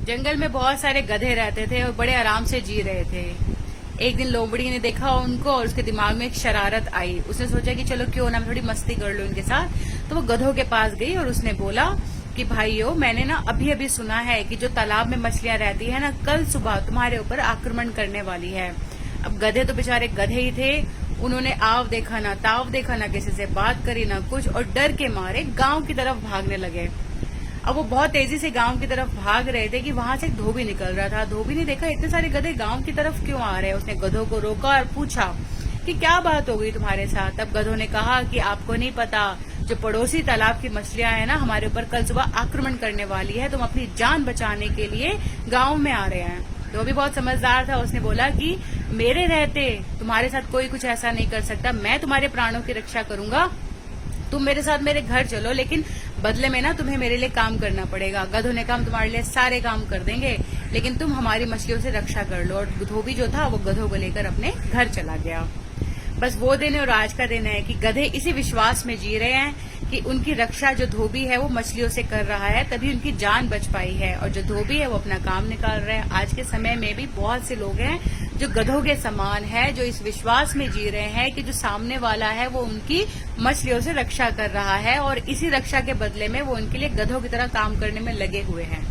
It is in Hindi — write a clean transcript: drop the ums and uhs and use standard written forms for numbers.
जंगल में बहुत सारे गधे रहते थे और बड़े आराम से जी रहे थे। एक दिन लोमड़ी ने देखा उनको और उसके दिमाग में एक शरारत आई। उसने सोचा कि चलो क्यों ना मैं थोड़ी मस्ती कर लूं इनके साथ। तो वो गधों के पास गई और उसने बोला कि भाइयों, मैंने ना अभी अभी सुना है कि जो तालाब में मछलियां रहती है ना, कल सुबह तुम्हारे ऊपर आक्रमण करने वाली है। अब गधे तो बेचारे गधे ही थे, उन्होंने आव देखा ना ताव देखा, ना किसी से बात करी ना कुछ, और डर के मारे गांव की तरफ भागने लगे। अब वो बहुत तेजी से गांव की तरफ भाग रहे थे कि वहां से एक धोबी निकल रहा था। धोबी ने देखा इतने सारे गधे गांव की तरफ क्यों आ रहे हैं। उसने गधों को रोका और पूछा कि क्या बात हो गई तुम्हारे साथ। तब गधों ने कहा कि आपको नहीं पता, जो पड़ोसी तालाब की मछलियां हैं ना, हमारे ऊपर कल सुबह आक्रमण करने वाली है, तुम अपनी जान बचाने के लिए गांव में आ रहे हैं। धोबी बहुत समझदार था, उसने बोला कि मेरे रहते तुम्हारे साथ कोई कुछ ऐसा नहीं कर सकता, मैं तुम्हारे प्राणों की रक्षा करूंगा, तुम मेरे साथ मेरे घर चलो, लेकिन बदले में ना तुम्हें मेरे लिए काम करना पड़ेगा। गधों ने कहा हम तुम्हारे लिए सारे काम कर देंगे, लेकिन तुम हमारी मछलियों से रक्षा कर लो। और धोबी जो था वो गधों को लेकर अपने घर चला गया। बस वो दिन और आज का दिन है कि गधे इसी विश्वास में जी रहे हैं कि उनकी रक्षा जो धोबी है वो मछलियों से कर रहा है, तभी उनकी जान बच पाई है, और जो धोबी है वो अपना काम निकाल रहा है। आज के समय में भी बहुत से लोग हैं जो गधों के समान है, जो इस विश्वास में जी रहे हैं कि जो सामने वाला है वो उनकी मछलियों से रक्षा कर रहा है, और इसी रक्षा के बदले में वो उनके लिए गधों की तरह काम करने में लगे हुए हैं।